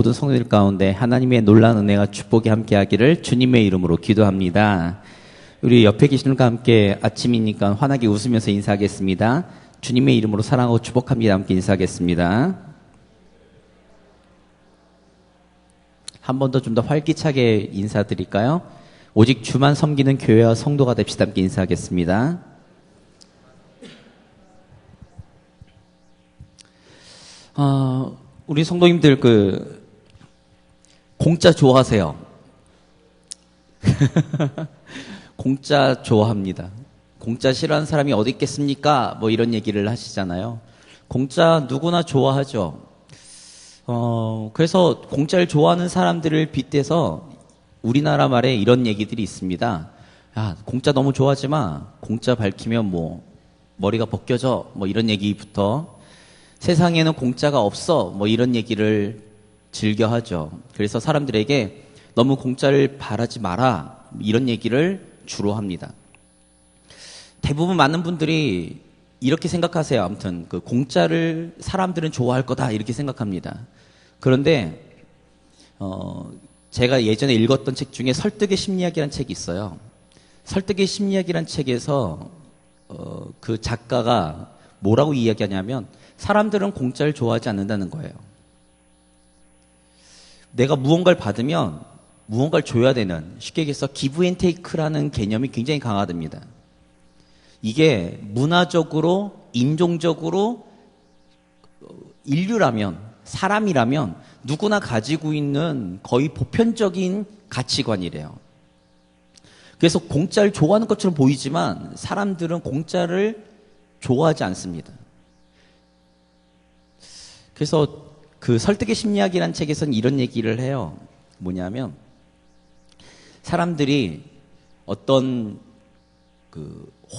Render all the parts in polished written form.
모든 성도들 가운데 하나님의 놀라운 은혜와 축복이 함께하기를 주님의 이름으로 기도합니다. 우리 옆에 계시는 분과 함께 아침이니까 환하게 웃으면서 인사하겠습니다. 주님의 이름으로 사랑하고 축복합니다. 함께 인사하겠습니다. 한 번 더 좀 더 활기차게 인사드릴까요? 오직 주만 섬기는 교회와 성도가 됩시다. 함께 인사하겠습니다. 우리 성도님들 공짜 좋아하세요? 공짜 좋아합니다. 공짜 싫어하는 사람이 어디 있겠습니까? 뭐 이런 얘기를 하시잖아요. 공짜 누구나 좋아하죠. 그래서 공짜를 좋아하는 사람들을 빗대서 우리나라 말에 이런 얘기들이 있습니다. 야, 공짜 너무 좋아하지 마. 공짜 밝히면 뭐 머리가 벗겨져. 뭐 이런 얘기부터 세상에는 공짜가 없어. 뭐 이런 얘기를 즐겨 하죠. 그래서 사람들에게 너무 공짜를 바라지 마라. 이런 얘기를 주로 합니다. 대부분 많은 분들이 이렇게 생각하세요. 아무튼 공짜를 사람들은 좋아할 거다 이렇게 생각합니다. 그런데 제가 예전에 읽었던 책 중에 설득의 심리학이라는 책이 있어요. 설득의 심리학이라는 책에서 그 작가가 뭐라고 이야기하냐면 사람들은 공짜를 좋아하지 않는다는 거예요. 내가 무언가를 받으면 무언가를 줘야 되는, 쉽게 얘기해서 기브 앤 테이크라는 개념이 굉장히 강화됩니다. 이게 문화적으로, 인종적으로 인류라면, 사람이라면 누구나 가지고 있는 거의 보편적인 가치관이래요. 그래서 공짜를 좋아하는 것처럼 보이지만 사람들은 공짜를 좋아하지 않습니다. 그래서 그 설득의 심리학이라는 책에서는 이런 얘기를 해요. 뭐냐면 사람들이 어떤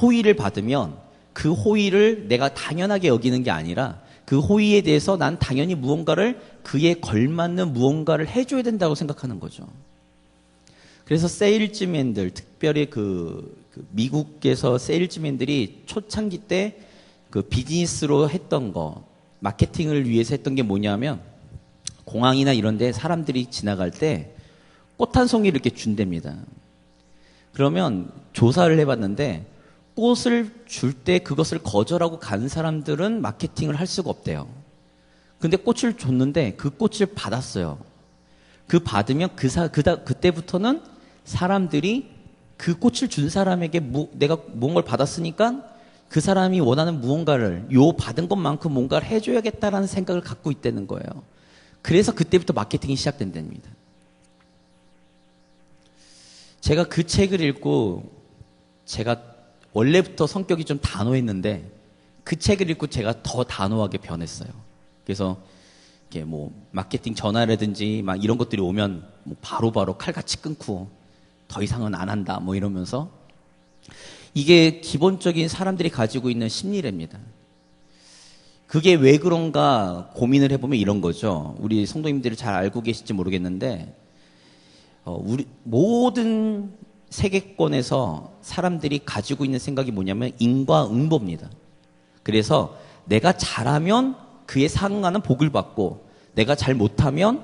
호의를 받으면 그 호의를 내가 당연하게 여기는 게 아니라 그 호의에 대해서 난 당연히 무언가를 그에 걸맞는 무언가를 해줘야 된다고 생각하는 거죠. 그래서 세일즈맨들, 특별히 미국에서 세일즈맨들이 초창기 때 비즈니스로 했던 거, 마케팅을 위해서 했던 게 뭐냐면 공항이나 이런 데 사람들이 지나갈 때 꽃 한 송이를 이렇게 준답니다. 그러면 조사를 해봤는데 꽃을 줄 때 그것을 거절하고 간 사람들은 마케팅을 할 수가 없대요. 근데 꽃을 줬는데 그 꽃을 받았어요. 받으면 그때부터는 사람들이 그 꽃을 준 사람에게 내가 무언가를 받았으니까 그 사람이 원하는 무언가를 받은 것만큼 뭔가를 해줘야겠다라는 생각을 갖고 있다는 거예요. 그래서 그때부터 마케팅이 시작된답니다. 제가 그 책을 읽고 제가 원래부터 성격이 좀 단호했는데 그 책을 읽고 제가 더 단호하게 변했어요. 그래서 이게 마케팅 전화라든지 막 이런 것들이 오면 바로바로 칼같이 끊고 더 이상은 안 한다 이러면서 이게 기본적인 사람들이 가지고 있는 심리랍니다. 그게 왜 그런가 고민을 해보면 이런 거죠. 우리 성도님들이 잘 알고 계실지 모르겠는데 우리 모든 세계권에서 사람들이 가지고 있는 생각이 뭐냐면 인과응보입니다. 그래서 내가 잘하면 그에 상응하는 복을 받고 내가 잘못하면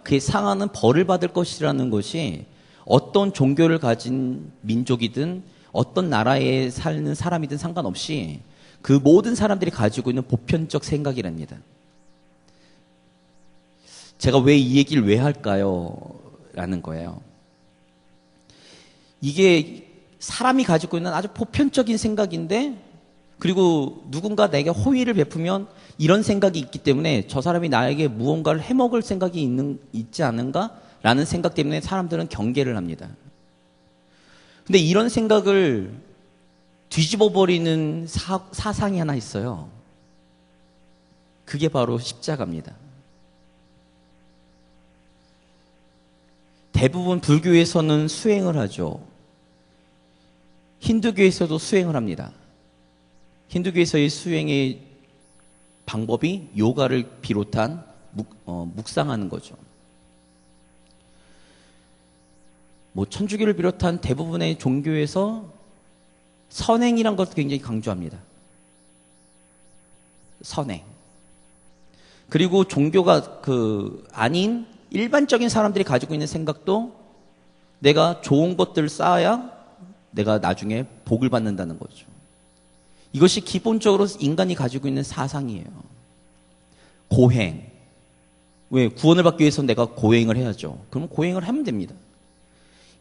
그에 상하는 벌을 받을 것이라는 것이 어떤 종교를 가진 민족이든 어떤 나라에 사는 사람이든 상관없이 그 모든 사람들이 가지고 있는 보편적 생각이랍니다. 제가 왜 이 얘기를 왜 할까요? 라는 거예요. 이게 사람이 가지고 있는 아주 보편적인 생각인데 그리고 누군가 내게 호의를 베푸면 이런 생각이 있기 때문에 저 사람이 나에게 무언가를 해먹을 생각이 있지 않은가? 라는 생각 때문에 사람들은 경계를 합니다. 근데 이런 생각을 뒤집어버리는 사상이 하나 있어요. 그게 바로 십자가입니다. 대부분 불교에서는 수행을 하죠. 힌두교에서도 수행을 합니다. 힌두교에서의 수행의 방법이 요가를 비롯한 묵상하는 거죠. 천주교를 비롯한 대부분의 종교에서 선행이란 것도 굉장히 강조합니다. 선행. 그리고 종교가 아닌 일반적인 사람들이 가지고 있는 생각도 내가 좋은 것들을 쌓아야 내가 나중에 복을 받는다는 거죠. 이것이 기본적으로 인간이 가지고 있는 사상이에요. 고행. 왜? 구원을 받기 위해서 내가 고행을 해야죠. 그러면 고행을 하면 됩니다.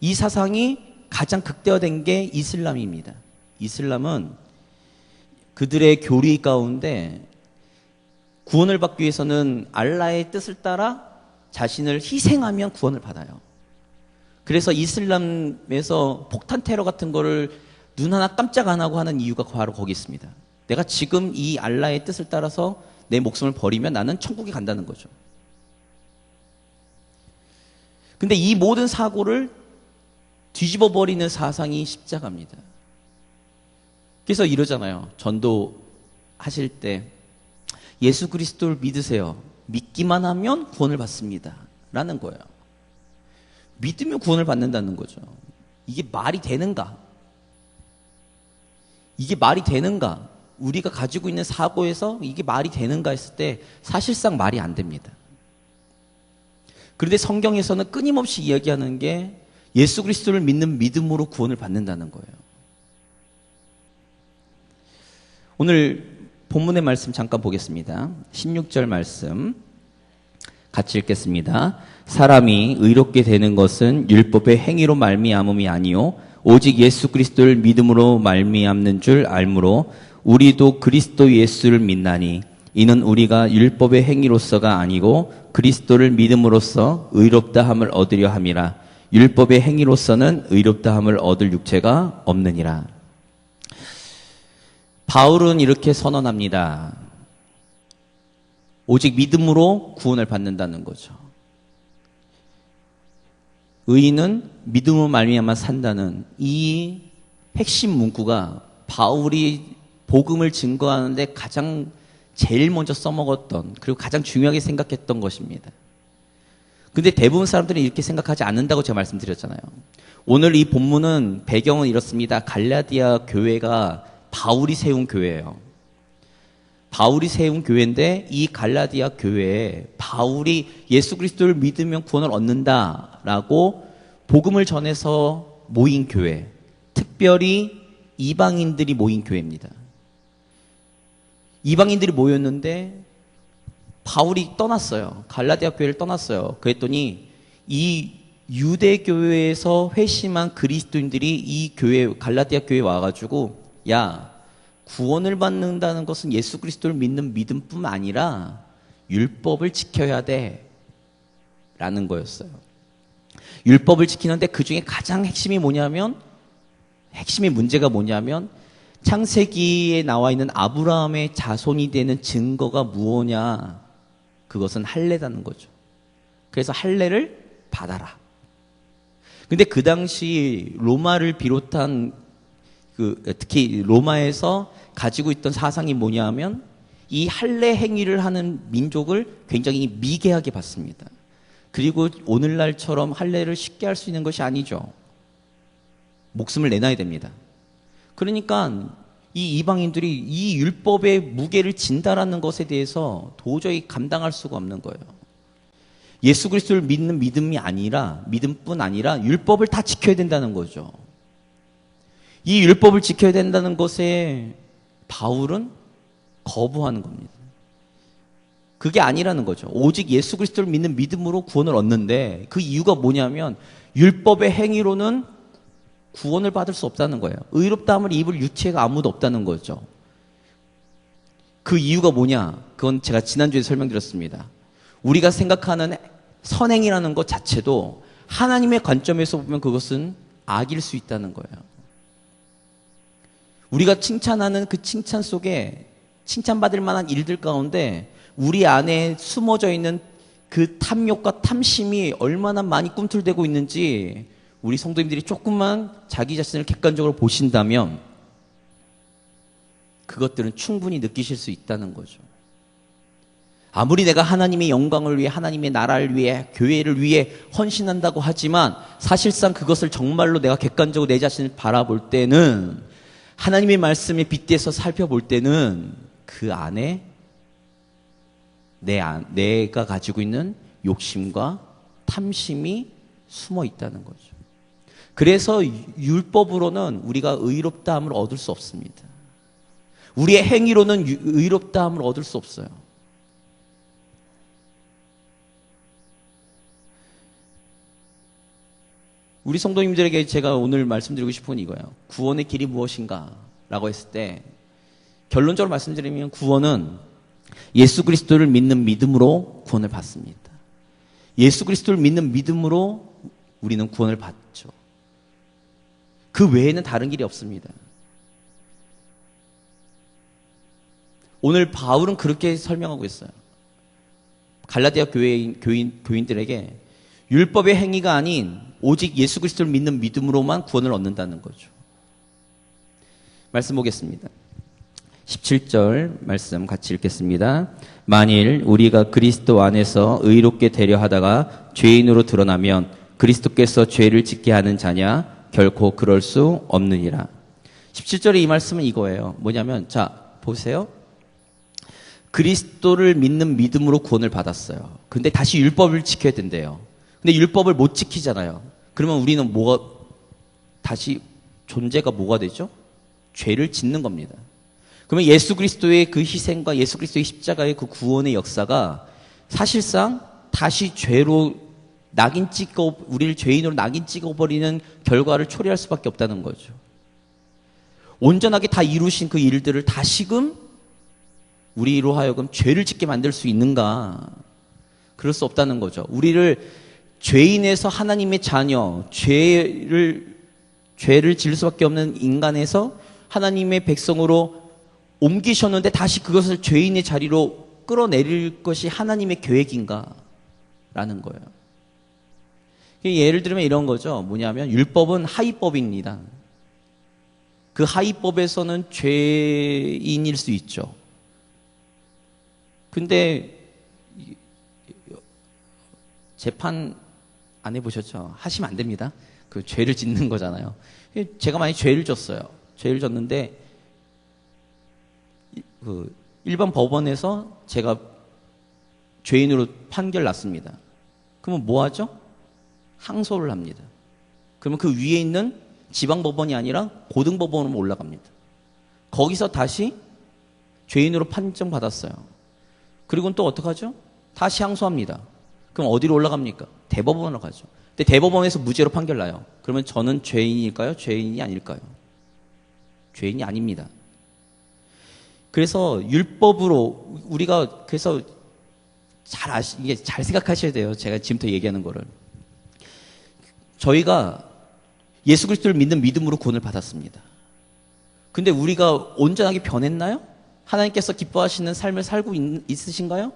이 사상이 가장 극대화된 게 이슬람입니다. 이슬람은 그들의 교리 가운데 구원을 받기 위해서는 알라의 뜻을 따라 자신을 희생하면 구원을 받아요. 그래서 이슬람에서 폭탄 테러 같은 거를 눈 하나 깜짝 안 하고 하는 이유가 바로 거기 있습니다. 내가 지금 이 알라의 뜻을 따라서 내 목숨을 버리면 나는 천국에 간다는 거죠. 근데 이 모든 사고를 뒤집어 버리는 사상이 십자가입니다. 그래서 이러잖아요. 전도 하실 때 예수 그리스도를 믿으세요. 믿기만 하면 구원을 받습니다. 라는 거예요. 믿으면 구원을 받는다는 거죠. 이게 말이 되는가? 이게 말이 되는가? 우리가 가지고 있는 사고에서 이게 말이 되는가 했을 때 사실상 말이 안 됩니다. 그런데 성경에서는 끊임없이 이야기하는 게 예수 그리스도를 믿는 믿음으로 구원을 받는다는 거예요. 오늘 본문의 말씀 잠깐 보겠습니다. 16절 말씀 같이 읽겠습니다. 사람이 의롭게 되는 것은 율법의 행위로 말미암음이 아니요 오직 예수 그리스도를 믿음으로 말미암는 줄 알므로 우리도 그리스도 예수를 믿나니 이는 우리가 율법의 행위로서가 아니고 그리스도를 믿음으로써 의롭다함을 얻으려 함이라. 율법의 행위로서는 의롭다함을 얻을 육체가 없느니라. 바울은 이렇게 선언합니다. 오직 믿음으로 구원을 받는다는 거죠. 의인은 믿음으로 말미암아 산다는 이 핵심 문구가 바울이 복음을 증거하는데 가장 제일 먼저 써먹었던 그리고 가장 중요하게 생각했던 것입니다. 근데 대부분 사람들이 이렇게 생각하지 않는다고 제가 말씀드렸잖아요. 오늘 이 본문은 배경은 이렇습니다. 갈라디아 교회가 바울이 세운 교회예요. 바울이 세운 교회인데 이 갈라디아 교회에 바울이 예수 그리스도를 믿으면 구원을 얻는다라고 복음을 전해서 모인 교회, 특별히 이방인들이 모인 교회입니다. 이방인들이 모였는데 바울이 떠났어요. 갈라디아 교회를 떠났어요. 그랬더니 이 유대교회에서 회심한 그리스도인들이 이 교회, 갈라디아 교회에 와가지고 야, 구원을 받는다는 것은 예수 그리스도를 믿는 믿음뿐만 아니라 율법을 지켜야 돼 라는 거였어요. 율법을 지키는데 그 중에 가장 핵심이 뭐냐면 핵심의 문제가 뭐냐면 창세기에 나와 있는 아브라함의 자손이 되는 증거가 무엇냐? 그것은 할례라는 거죠. 그래서 할례를 받아라. 근데 그 당시 로마를 비롯한 특히 로마에서 가지고 있던 사상이 뭐냐면 이 할례 행위를 하는 민족을 굉장히 미개하게 봤습니다. 그리고 오늘날처럼 할례를 쉽게 할 수 있는 것이 아니죠. 목숨을 내놔야 됩니다. 그러니까 이 이방인들이 이 율법의 무게를 진다라는 것에 대해서 도저히 감당할 수가 없는 거예요. 예수 그리스도를 믿는 믿음이 아니라 믿음뿐 아니라 율법을 다 지켜야 된다는 거죠. 이 율법을 지켜야 된다는 것에 바울은 거부하는 겁니다. 그게 아니라는 거죠. 오직 예수 그리스도를 믿는 믿음으로 구원을 얻는데 그 이유가 뭐냐면 율법의 행위로는 구원을 받을 수 없다는 거예요. 의롭다함을 입을 유체가 아무도 없다는 거죠. 그 이유가 뭐냐? 그건 제가 지난주에 설명드렸습니다. 우리가 생각하는 선행이라는 것 자체도 하나님의 관점에서 보면 그것은 악일 수 있다는 거예요. 우리가 칭찬하는 그 칭찬 속에 칭찬받을 만한 일들 가운데 우리 안에 숨어져 있는 그 탐욕과 탐심이 얼마나 많이 꿈틀대고 있는지 우리 성도님들이 조금만 자기 자신을 객관적으로 보신다면 그것들은 충분히 느끼실 수 있다는 거죠. 아무리 내가 하나님의 영광을 위해 하나님의 나라를 위해 교회를 위해 헌신한다고 하지만 사실상 그것을 정말로 내가 객관적으로 내 자신을 바라볼 때는 하나님의 말씀에 빗대서 살펴볼 때는 그 안에 내가 가지고 있는 욕심과 탐심이 숨어 있다는 거죠. 그래서 율법으로는 우리가 의롭다함을 얻을 수 없습니다. 우리의 행위로는 의롭다함을 얻을 수 없어요. 우리 성도님들에게 제가 오늘 말씀드리고 싶은 건 이거예요. 구원의 길이 무엇인가? 라고 했을 때 결론적으로 말씀드리면 구원은 예수 그리스도를 믿는 믿음으로 구원을 받습니다. 예수 그리스도를 믿는 믿음으로 우리는 구원을 받죠. 그 외에는 다른 길이 없습니다. 오늘 바울은 그렇게 설명하고 있어요. 갈라디아 교인들에게 율법의 행위가 아닌 오직 예수 그리스도를 믿는 믿음으로만 구원을 얻는다는 거죠. 말씀 보겠습니다. 17절 말씀 같이 읽겠습니다. 만일 우리가 그리스도 안에서 의롭게 되려 하다가 죄인으로 드러나면 그리스도께서 죄를 짓게 하는 자냐? 결코 그럴 수 없느니라. 17절의 이 말씀은 이거예요. 뭐냐면 자 보세요. 그리스도를 믿는 믿음으로 구원을 받았어요. 근데 다시 율법을 지켜야 된대요. 근데 율법을 못 지키잖아요. 그러면 우리는 다시 존재가 뭐가 되죠? 죄를 짓는 겁니다. 그러면 예수 그리스도의 그 희생과 예수 그리스도의 십자가의 그 구원의 역사가 사실상 다시 죄로 우리를 죄인으로 낙인 찍어버리는 결과를 초래할 수밖에 없다는 거죠. 온전하게 다 이루신 그 일들을 다시금 우리로 하여금 죄를 짓게 만들 수 있는가? 그럴 수 없다는 거죠. 우리를 죄인에서 하나님의 자녀, 죄를 지을 수밖에 없는 인간에서 하나님의 백성으로 옮기셨는데 다시 그것을 죄인의 자리로 끌어내릴 것이 하나님의 계획인가? 라는 거예요. 예를 들면 이런 거죠. 뭐냐면 율법은 하위법입니다. 그 하위법에서는 죄인일 수 있죠. 근데 재판 안 해보셨죠? 하시면 안 됩니다. 그 죄를 짓는 거잖아요. 제가 만약에 죄를 졌어요. 죄를 졌는데 그 일반 법원에서 제가 죄인으로 판결 났습니다. 그러면 뭐 하죠? 항소를 합니다. 그러면 그 위에 있는 지방법원이 아니라 고등법원으로 올라갑니다. 거기서 다시 죄인으로 판정받았어요. 그리고는 또 어떡하죠? 다시 항소합니다. 그럼 어디로 올라갑니까? 대법원으로 가죠. 근데 대법원에서 무죄로 판결 나요. 그러면 저는 죄인일까요? 죄인이 아닐까요? 죄인이 아닙니다. 그래서 율법으로 우리가 그래서 이게 잘 생각하셔야 돼요. 제가 지금부터 얘기하는 거를. 저희가 예수 그리스도를 믿는 믿음으로 구원을 받았습니다. 근데 우리가 온전하게 변했나요? 하나님께서 기뻐하시는 삶을 살고 있으신가요?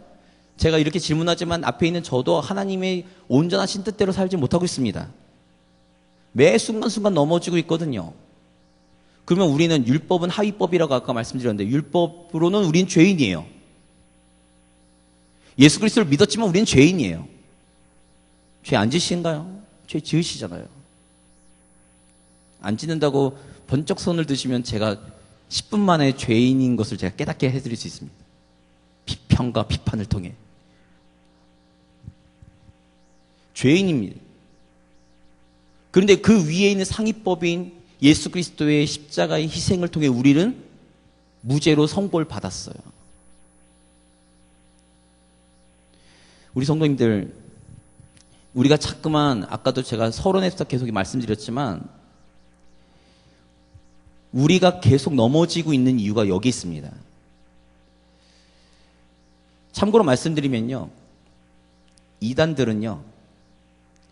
제가 이렇게 질문하지만 앞에 있는 저도 하나님의 온전하신 뜻대로 살지 못하고 있습니다. 매 순간순간 넘어지고 있거든요. 그러면 우리는 율법은 하위법이라고 아까 말씀드렸는데 율법으로는 우린 죄인이에요. 예수 그리스도를 믿었지만 우리는 죄인이에요. 죄 안 지으신가요? 죄 지으시잖아요. 안 짓는다고 번쩍 손을 드시면 제가 10분 만에 죄인인 것을 제가 깨닫게 해드릴 수 있습니다. 비평과 비판을 통해. 죄인입니다. 그런데 그 위에 있는 상위법인 예수 그리스도의 십자가의 희생을 통해 우리는 무죄로 선고를 받았어요. 우리 성도님들, 우리가 자꾸만 아까도 제가 서론에서 계속 말씀드렸지만 우리가 계속 넘어지고 있는 이유가 여기 있습니다. 참고로 말씀드리면요, 이단들은요,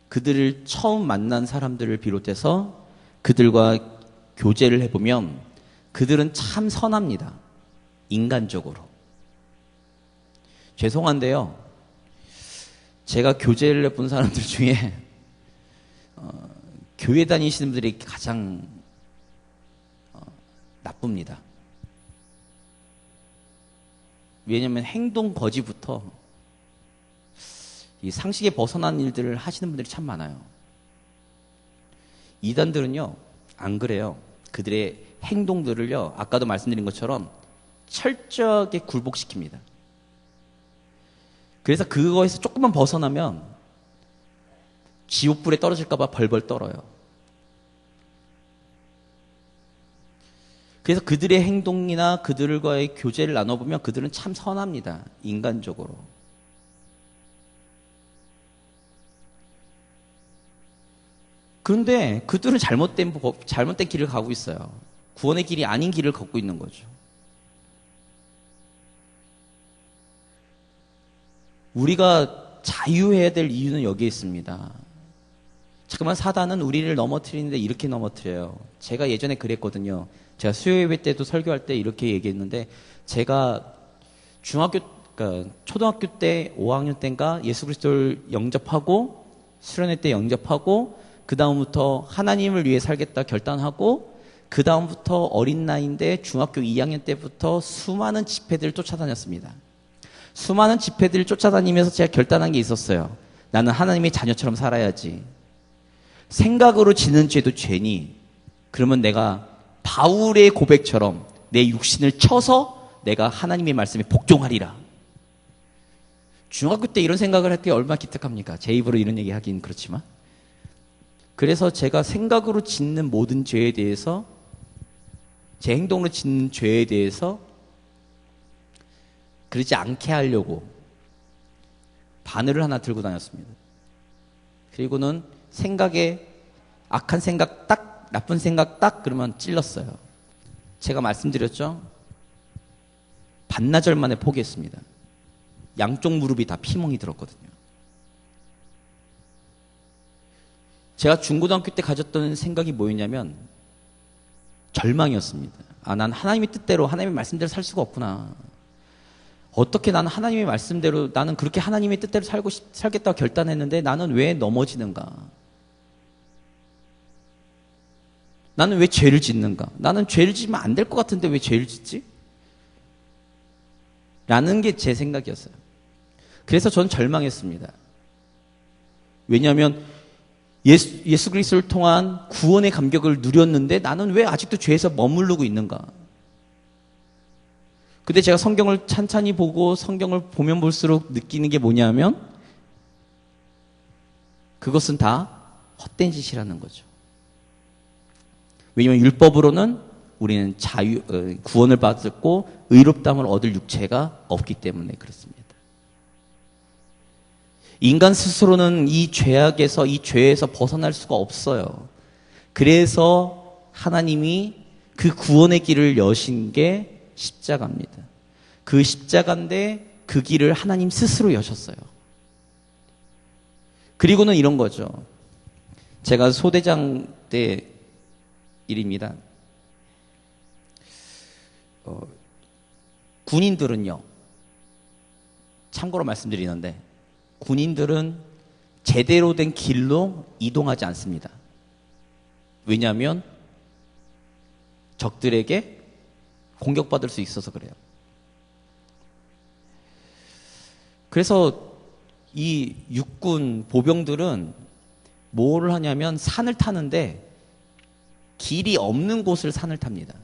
그들을 처음 만난 사람들을 비롯해서 그들과 교제를 해보면 그들은 참 선합니다. 인간적으로. 죄송한데요, 제가 교제를 해본 사람들 중에 교회 다니시는 분들이 가장 나쁩니다. 왜냐하면 행동 거지부터 이 상식에 벗어난 일들을 하시는 분들이 참 많아요. 이단들은요, 안 그래요. 그들의 행동들을요, 아까도 말씀드린 것처럼 철저하게 굴복시킵니다. 그래서 그거에서 조금만 벗어나면 지옥불에 떨어질까봐 벌벌 떨어요. 그래서 그들의 행동이나 그들과의 교제를 나눠보면 그들은 참 선합니다. 인간적으로. 그런데 그들은 잘못된 길을 가고 있어요. 구원의 길이 아닌 길을 걷고 있는 거죠. 우리가 자유해야 될 이유는 여기에 있습니다. 잠깐만, 사단은 우리를 넘어뜨리는데 이렇게 넘어뜨려요. 제가 예전에 그랬거든요. 제가 수요예배 때도 설교할 때 이렇게 얘기했는데, 제가 그러니까 초등학교 때 5학년 때인가 예수 그리스도를 영접하고 수련회 때 영접하고 그 다음부터 하나님을 위해 살겠다 결단하고 그 다음부터 어린 나이인데 중학교 2학년 때부터 수많은 집회들을 쫓아다녔습니다. 수많은 집회들을 쫓아다니면서 제가 결단한 게 있었어요. 나는 하나님의 자녀처럼 살아야지. 생각으로 지는 죄도 죄니, 그러면 내가 바울의 고백처럼 내 육신을 쳐서 내가 하나님의 말씀에 복종하리라. 중학교 때 이런 생각을 할 때 얼마나 기특합니까? 제 입으로 이런 얘기 하긴 그렇지만. 그래서 제가 생각으로 짓는 모든 죄에 대해서, 제 행동으로 짓는 죄에 대해서 그러지 않게 하려고 바늘을 하나 들고 다녔습니다. 그리고는 생각에 악한 생각 딱, 나쁜 생각 딱 그러면 찔렀어요. 제가 말씀드렸죠? 반나절 만에 포기했습니다. 양쪽 무릎이 다 피멍이 들었거든요. 제가 중고등학교 때 가졌던 생각이 뭐였냐면 절망이었습니다. 난 하나님의 뜻대로, 하나님의 말씀대로 살 수가 없구나. 어떻게 나는 하나님의 말씀대로, 나는 그렇게 하나님의 뜻대로 살겠다고 결단했는데 나는 왜 넘어지는가? 나는 왜 죄를 짓는가? 나는 죄를 짓면 안 될 것 같은데 왜 죄를 짓지? 라는 게 제 생각이었어요. 그래서 전 절망했습니다. 왜냐하면 예수 그리스도를 통한 구원의 감격을 누렸는데 나는 왜 아직도 죄에서 머무르고 있는가? 근데 제가 성경을 찬찬히 보고 성경을 보면 볼수록 느끼는 게 뭐냐면 그것은 다 헛된 짓이라는 거죠. 왜냐하면 율법으로는 우리는 구원을 받았고 의롭다함을 얻을 육체가 없기 때문에 그렇습니다. 인간 스스로는 이 죄악에서, 이 죄에서 벗어날 수가 없어요. 그래서 하나님이 그 구원의 길을 여신 게 십자가입니다. 그 십자가인데 그 길을 하나님 스스로 여셨어요. 그리고는 이런 거죠. 제가 소대장 때 일입니다. 군인들은요, 참고로 말씀드리는데 군인들은 제대로 된 길로 이동하지 않습니다. 왜냐하면 적들에게 공격받을 수 있어서 그래요. 그래서 이 육군 보병들은 뭐를 하냐면 산을 타는데 길이 없는 곳을 산을 탑니다.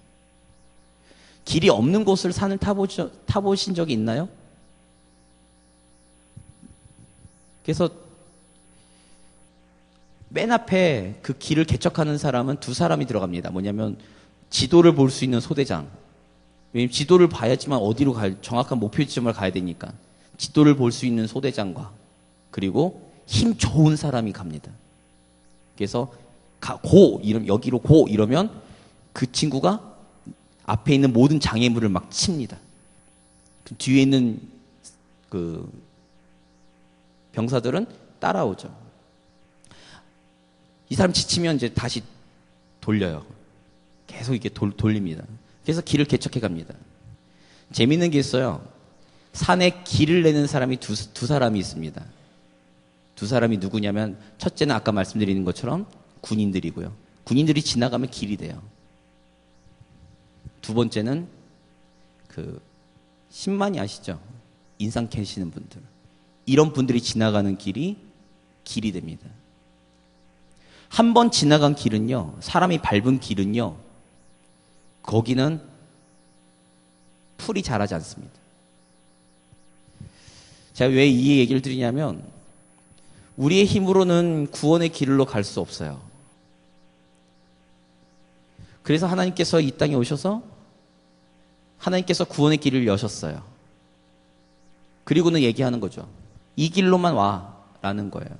길이 없는 곳을 산을 타보신 적이 있나요? 그래서 맨 앞에 그 길을 개척하는 사람은 두 사람이 들어갑니다. 뭐냐면 지도를 볼 수 있는 소대장. 왜냐면 지도를 봐야지만 어디로 정확한 목표 지점을 가야 되니까. 지도를 볼 수 있는 소대장과 그리고 힘 좋은 사람이 갑니다. 그래서 여기로 고 이러면 그 친구가 앞에 있는 모든 장애물을 막 칩니다. 그 뒤에 있는 그 병사들은 따라오죠. 이 사람 지치면 이제 다시 돌려요. 계속 이렇게 돌립니다. 그래서 길을 개척해 갑니다. 재밌는 게 있어요. 산에 길을 내는 사람이 두 사람이 있습니다. 두 사람이 누구냐면 첫째는 아까 말씀드리는 것처럼 군인들이고요. 군인들이 지나가면 길이 돼요. 두 번째는 신만이 아시죠? 인상 캐시는 분들. 이런 분들이 지나가는 길이 됩니다. 한 번 지나간 길은요, 사람이 밟은 길은요, 거기는 풀이 자라지 않습니다. 제가 왜 이 얘기를 드리냐면 우리의 힘으로는 구원의 길로 갈 수 없어요. 그래서 하나님께서 이 땅에 오셔서 하나님께서 구원의 길을 여셨어요. 그리고는 얘기하는 거죠. 이 길로만 와 라는 거예요.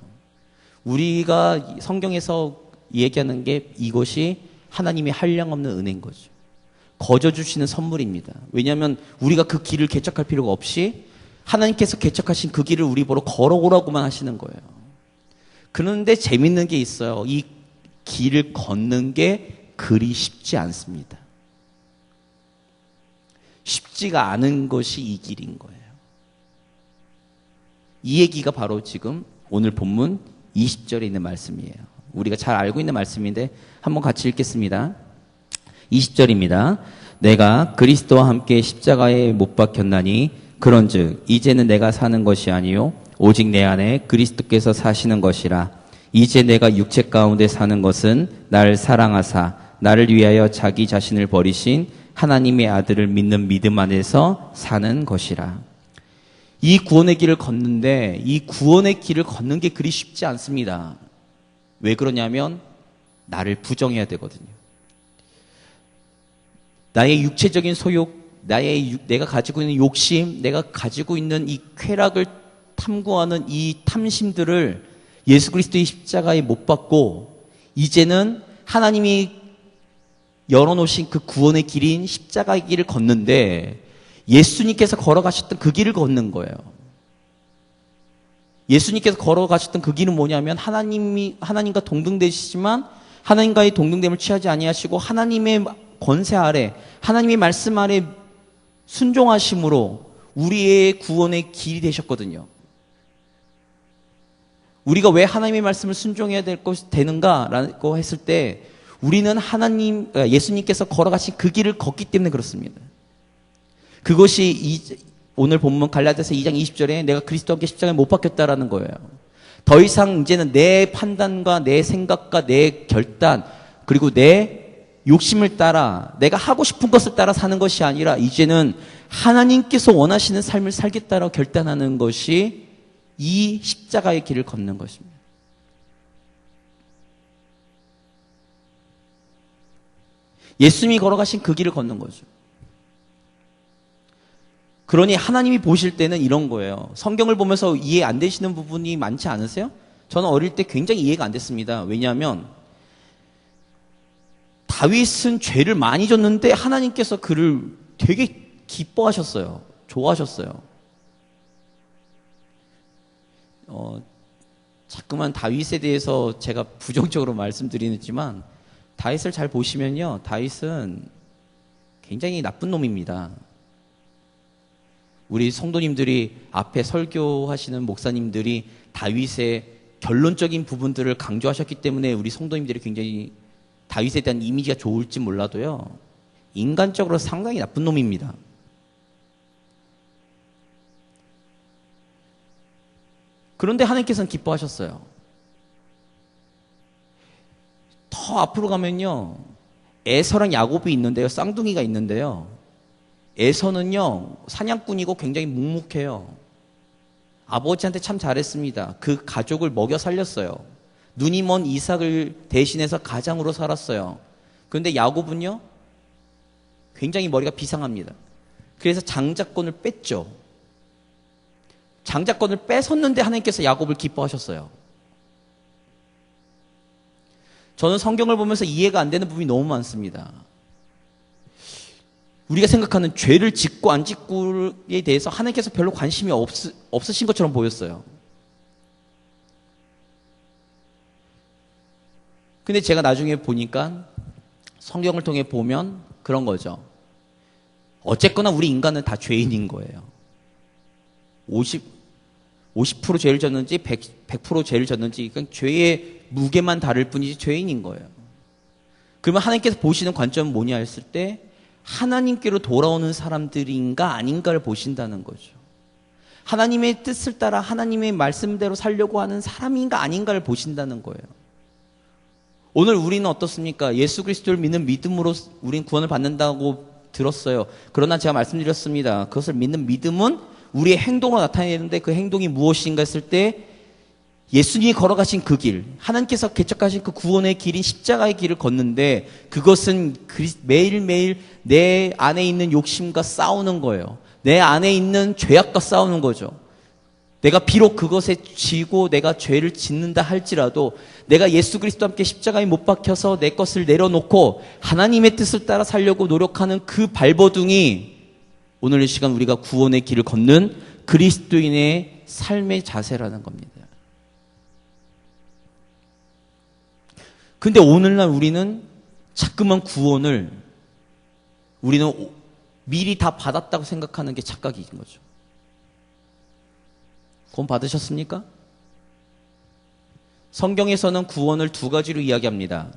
우리가 성경에서 얘기하는 게 이것이 하나님의 한량없는 은혜인 거죠. 거저 주시는 선물입니다. 왜냐하면 우리가 그 길을 개척할 필요가 없이 하나님께서 개척하신 그 길을 우리 보러 걸어오라고만 하시는 거예요. 그런데 재밌는 게 있어요. 이 길을 걷는 게 그리 쉽지 않습니다. 쉽지가 않은 것이 이 길인 거예요. 이 얘기가 바로 지금 오늘 본문 20절에 있는 말씀이에요. 우리가 잘 알고 있는 말씀인데 한번 같이 읽겠습니다. 20절입니다. 내가 그리스도와 함께 십자가에 못 박혔나니 그런즉 이제는 내가 사는 것이 아니요 오직 내 안에 그리스도께서 사시는 것이라. 이제 내가 육체 가운데 사는 것은 나를 사랑하사 나를 위하여 자기 자신을 버리신 하나님의 아들을 믿는 믿음 안에서 사는 것이라. 이 구원의 길을 걷는데 이 구원의 길을 걷는 게 그리 쉽지 않습니다. 왜 그러냐면 나를 부정해야 되거든요. 나의 육체적인 소욕, 내가 가지고 있는 욕심, 내가 가지고 있는 이 쾌락을 탐구하는 이 탐심들을 예수 그리스도의 십자가에 못 박고 이제는 하나님이 열어놓으신 그 구원의 길인 십자가의 길을 걷는데 예수님께서 걸어가셨던 그 길을 걷는 거예요. 예수님께서 걸어가셨던 그 길은 뭐냐면 하나님과 동등되시지만 하나님과의 동등됨을 취하지 아니하시고 하나님의 권세 아래 하나님의 말씀 아래 순종하심으로 우리의 구원의 길이 되셨거든요. 우리가 왜 하나님의 말씀을 순종해야 되는가라고 했을 때 우리는 예수님께서 걸어가신 그 길을 걷기 때문에 그렇습니다. 그것이 오늘 본문 갈라디아서 2장 20절에 내가 그리스도와 함께 십자가에 못 박혔다라는 거예요. 더 이상 이제는 내 판단과 내 생각과 내 결단 그리고 내 욕심을 따라 내가 하고 싶은 것을 따라 사는 것이 아니라 이제는 하나님께서 원하시는 삶을 살겠다라고 결단하는 것이 이 십자가의 길을 걷는 것입니다. 예수님이 걸어가신 그 길을 걷는 거죠. 그러니 하나님이 보실 때는 이런 거예요. 성경을 보면서 이해 안 되시는 부분이 많지 않으세요? 저는 어릴 때 굉장히 이해가 안 됐습니다. 왜냐하면 다윗은 죄를 많이 졌는데 하나님께서 그를 되게 기뻐하셨어요. 좋아하셨어요. 자꾸만 다윗에 대해서 제가 부정적으로 말씀드리지만 다윗을 잘 보시면요. 다윗은 굉장히 나쁜 놈입니다. 우리 성도님들이 앞에 설교하시는 목사님들이 다윗의 결론적인 부분들을 강조하셨기 때문에 우리 성도님들이 굉장히 다윗에 대한 이미지가 좋을지 몰라도요. 인간적으로 상당히 나쁜 놈입니다. 그런데 하나님께서는 기뻐하셨어요. 더 앞으로 가면요. 에서랑 야곱이 있는데요. 쌍둥이가 있는데요. 에서는요. 사냥꾼이고 굉장히 묵묵해요. 아버지한테 참 잘했습니다. 그 가족을 먹여 살렸어요. 눈이 먼 이삭을 대신해서 가장으로 살았어요. 그런데 야곱은요. 굉장히 머리가 비상합니다. 그래서 장자권을 뺐죠. 장자권을 뺏었는데 하나님께서 야곱을 기뻐하셨어요. 저는 성경을 보면서 이해가 안 되는 부분이 너무 많습니다. 우리가 생각하는 죄를 짓고 안 짓고에 대해서 하나님께서 별로 관심이 없으신 것처럼 보였어요. 근데 제가 나중에 보니까 성경을 통해 보면 그런 거죠. 어쨌거나 우리 인간은 다 죄인인 거예요. 50% 죄를 졌는지 100% 죄를 졌는지 그러니까 죄의 무게만 다를 뿐이지 죄인인 거예요. 그러면 하나님께서 보시는 관점은 뭐냐 했을 때 하나님께로 돌아오는 사람들인가 아닌가를 보신다는 거죠. 하나님의 뜻을 따라 하나님의 말씀대로 살려고 하는 사람인가 아닌가를 보신다는 거예요. 오늘 우리는 어떻습니까? 예수 그리스도를 믿는 믿음으로 우리는 구원을 받는다고 들었어요. 그러나 제가 말씀드렸습니다. 그것을 믿는 믿음은 우리의 행동으로 나타내는데 그 행동이 무엇인가 했을 때 예수님이 걸어가신 그 길, 하나님께서 개척하신 그 구원의 길인 십자가의 길을 걷는데 그것은 매일매일 내 안에 있는 욕심과 싸우는 거예요. 내 안에 있는 죄악과 싸우는 거죠. 내가 비록 그것에 지고 내가 죄를 짓는다 할지라도 내가 예수 그리스도와 함께 십자가에 못 박혀서 내 것을 내려놓고 하나님의 뜻을 따라 살려고 노력하는 그 발버둥이 오늘 이 시간 우리가 구원의 길을 걷는 그리스도인의 삶의 자세라는 겁니다. 근데 오늘날 우리는 자꾸만 구원을 우리는 미리 다 받았다고 생각하는 게 착각인 거죠. 구원 받으셨습니까? 성경에서는 구원을 두 가지로 이야기합니다.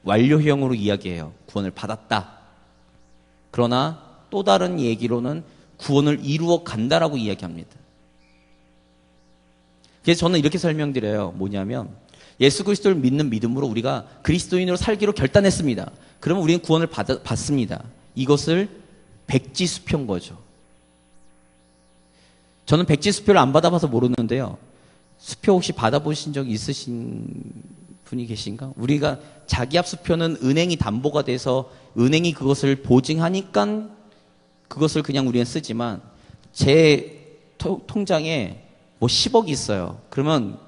완료형으로 이야기해요. 구원을 받았다. 그러나 또 다른 얘기로는 구원을 이루어 간다라고 이야기합니다. 그래서 저는 이렇게 설명드려요. 뭐냐면 예수 그리스도를 믿는 믿음으로 우리가 그리스도인으로 살기로 결단했습니다. 그러면 우리는 구원을 받습니다. 이것을 백지수표인 거죠. 저는 백지수표를 안 받아봐서 모르는데요. 수표 혹시 받아보신 적 있으신 분이 계신가? 우리가 자기압 수표는 은행이 담보가 돼서 은행이 그것을 보증하니까 그것을 그냥 우리는 쓰지만 제 통장에 뭐 10억이 있어요. 그러면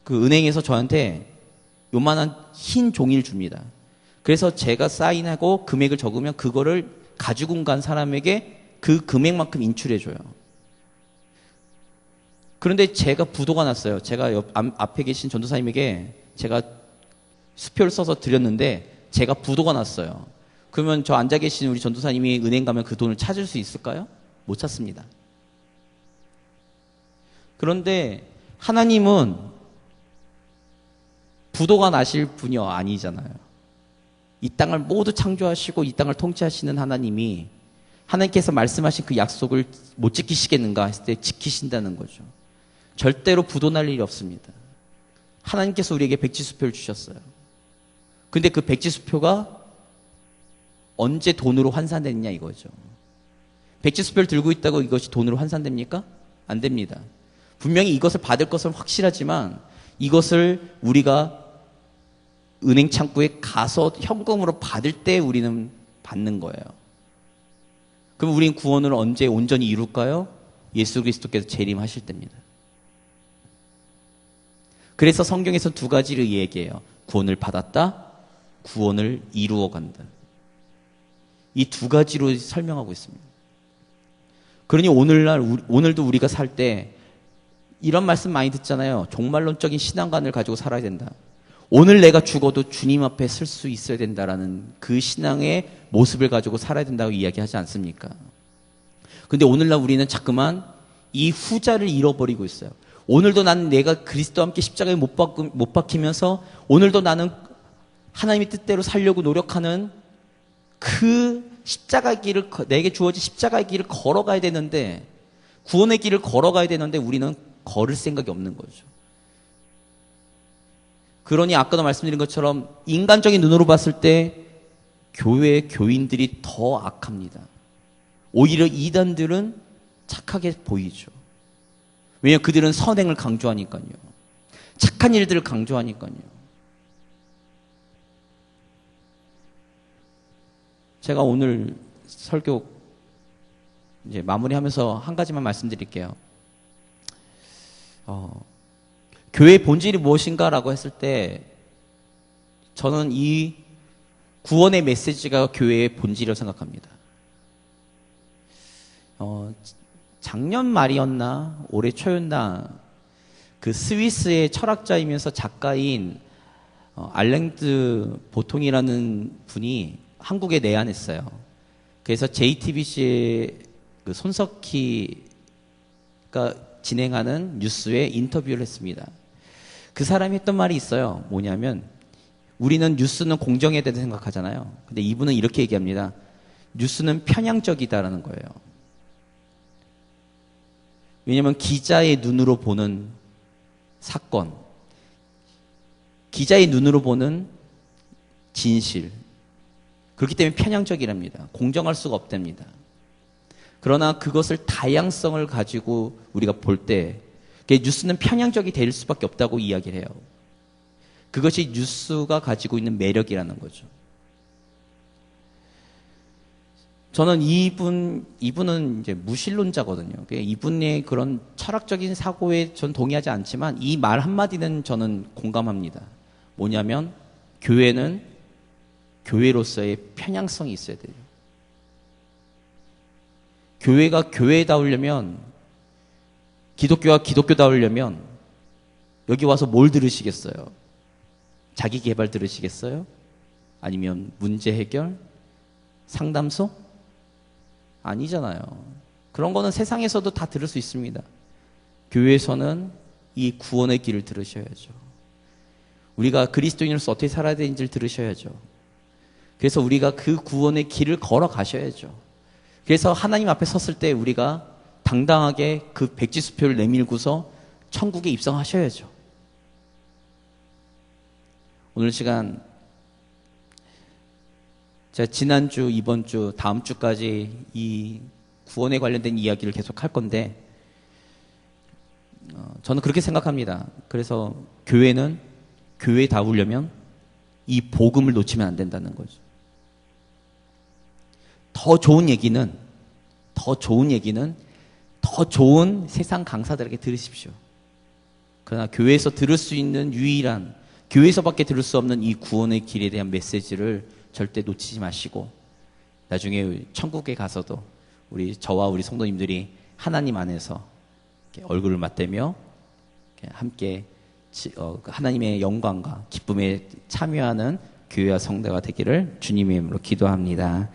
그 은행에서 저한테 요만한 흰 종이를 줍니다. 그래서 제가 사인하고 금액을 적으면 그거를 가지고 간 사람에게 그 금액만큼 인출해줘요. 그런데 제가 부도가 났어요. 제가 앞에 계신 전도사님에게 제가 수표를 써서 드렸는데 제가 부도가 났어요. 그러면 저 앉아 계신 우리 전도사님이 은행 가면 그 돈을 찾을 수 있을까요? 못 찾습니다. 그런데 하나님은 부도가 나실 분이 아니잖아요. 이 땅을 모두 창조하시고 이 땅을 통치하시는 하나님이 하나님께서 말씀하신 그 약속을 못 지키시겠는가 했을 때 지키신다는 거죠. 절대로 부도 날 일이 없습니다. 하나님께서 우리에게 백지수표를 주셨어요. 근데 그 백지수표가 언제 돈으로 환산됐냐 이거죠. 백지수표를 들고 있다고 이것이 돈으로 환산됩니까? 안 됩니다. 분명히 이것을 받을 것은 확실하지만 이것을 우리가 은행 창구에 가서 현금으로 받을 때 우리는 받는 거예요. 그럼 우리는 구원을 언제 온전히 이룰까요? 예수 그리스도께서 재림하실 때입니다. 그래서 성경에서 두 가지를 얘기해요. 구원을 받았다, 구원을 이루어 간다. 이 두 가지로 설명하고 있습니다. 그러니 오늘도 우리가 살 때 이런 말씀 많이 듣잖아요. 종말론적인 신앙관을 가지고 살아야 된다. 오늘 내가 죽어도 주님 앞에 설 수 있어야 된다라는 그 신앙의 모습을 가지고 살아야 된다고 이야기하지 않습니까? 근데 오늘날 우리는 자꾸만 이 후자를 잃어버리고 있어요. 오늘도 나는 내가 그리스도와 함께 십자가에 못 박히면서 오늘도 나는 하나님의 뜻대로 살려고 노력하는 그 십자가의 길을, 내게 주어진 십자가의 길을 걸어가야 되는데, 구원의 길을 걸어가야 되는데 우리는 걸을 생각이 없는 거죠. 그러니 아까도 말씀드린 것처럼 인간적인 눈으로 봤을 때 교회 교인들이 더 악합니다. 오히려 이단들은 착하게 보이죠. 왜냐하면 그들은 선행을 강조하니까요. 착한 일들을 강조하니까요. 제가 오늘 설교 이제 마무리하면서 한 가지만 말씀드릴게요. 교회의 본질이 무엇인가라고 했을 때 저는 이 구원의 메시지가 교회의 본질이라고 생각합니다. 작년 말이었나 올해 초였나 그 스위스의 철학자이면서 작가인 알랭드 보통이라는 분이 한국에 내한했어요. 그래서 JTBC의 그 손석희가 진행하는 뉴스에 인터뷰를 했습니다. 그 사람이 했던 말이 있어요. 뭐냐면 우리는 뉴스는 공정해야 된다고 생각하잖아요. 근데 이분은 이렇게 얘기합니다. 뉴스는 편향적이다라는 거예요. 왜냐하면 기자의 눈으로 보는 사건, 기자의 눈으로 보는 진실, 그렇기 때문에 편향적이랍니다. 공정할 수가 없답니다. 그러나 그것을 다양성을 가지고 우리가 볼 때 뉴스는 편향적이 될 수밖에 없다고 이야기를 해요. 그것이 뉴스가 가지고 있는 매력이라는 거죠. 저는 이분은 이제 무신론자거든요. 이분의 그런 철학적인 사고에 전 동의하지 않지만 이 말 한마디는 저는 공감합니다. 뭐냐면 교회는 교회로서의 편향성이 있어야 돼요. 교회가 교회다우려면, 기독교가 기독교다우려면 여기 와서 뭘 들으시겠어요? 자기 개발 들으시겠어요? 아니면 문제 해결? 상담소? 아니잖아요. 그런 거는 세상에서도 다 들을 수 있습니다. 교회에서는 이 구원의 길을 들으셔야죠. 우리가 그리스도인으로서 어떻게 살아야 되는지를 들으셔야죠. 그래서 우리가 그 구원의 길을 걸어가셔야죠. 그래서 하나님 앞에 섰을 때 우리가 당당하게 그 백지수표를 내밀고서 천국에 입성하셔야죠. 오늘 시간 제가 지난주, 이번주, 다음 주까지 이 구원에 관련된 이야기를 계속 할 건데 저는 그렇게 생각합니다. 그래서 교회는 교회다우려면 이 복음을 놓치면 안 된다는 거죠. 더 좋은 얘기는 더 좋은 세상 강사들에게 들으십시오. 그러나 교회에서 들을 수 있는 유일한, 교회에서밖에 들을 수 없는 이 구원의 길에 대한 메시지를 절대 놓치지 마시고 나중에 천국에 가서도 저와 우리 성도님들이 하나님 안에서 얼굴을 맞대며 함께 하나님의 영광과 기쁨에 참여하는 교회와 성도가 되기를 주님의 이름으로 기도합니다.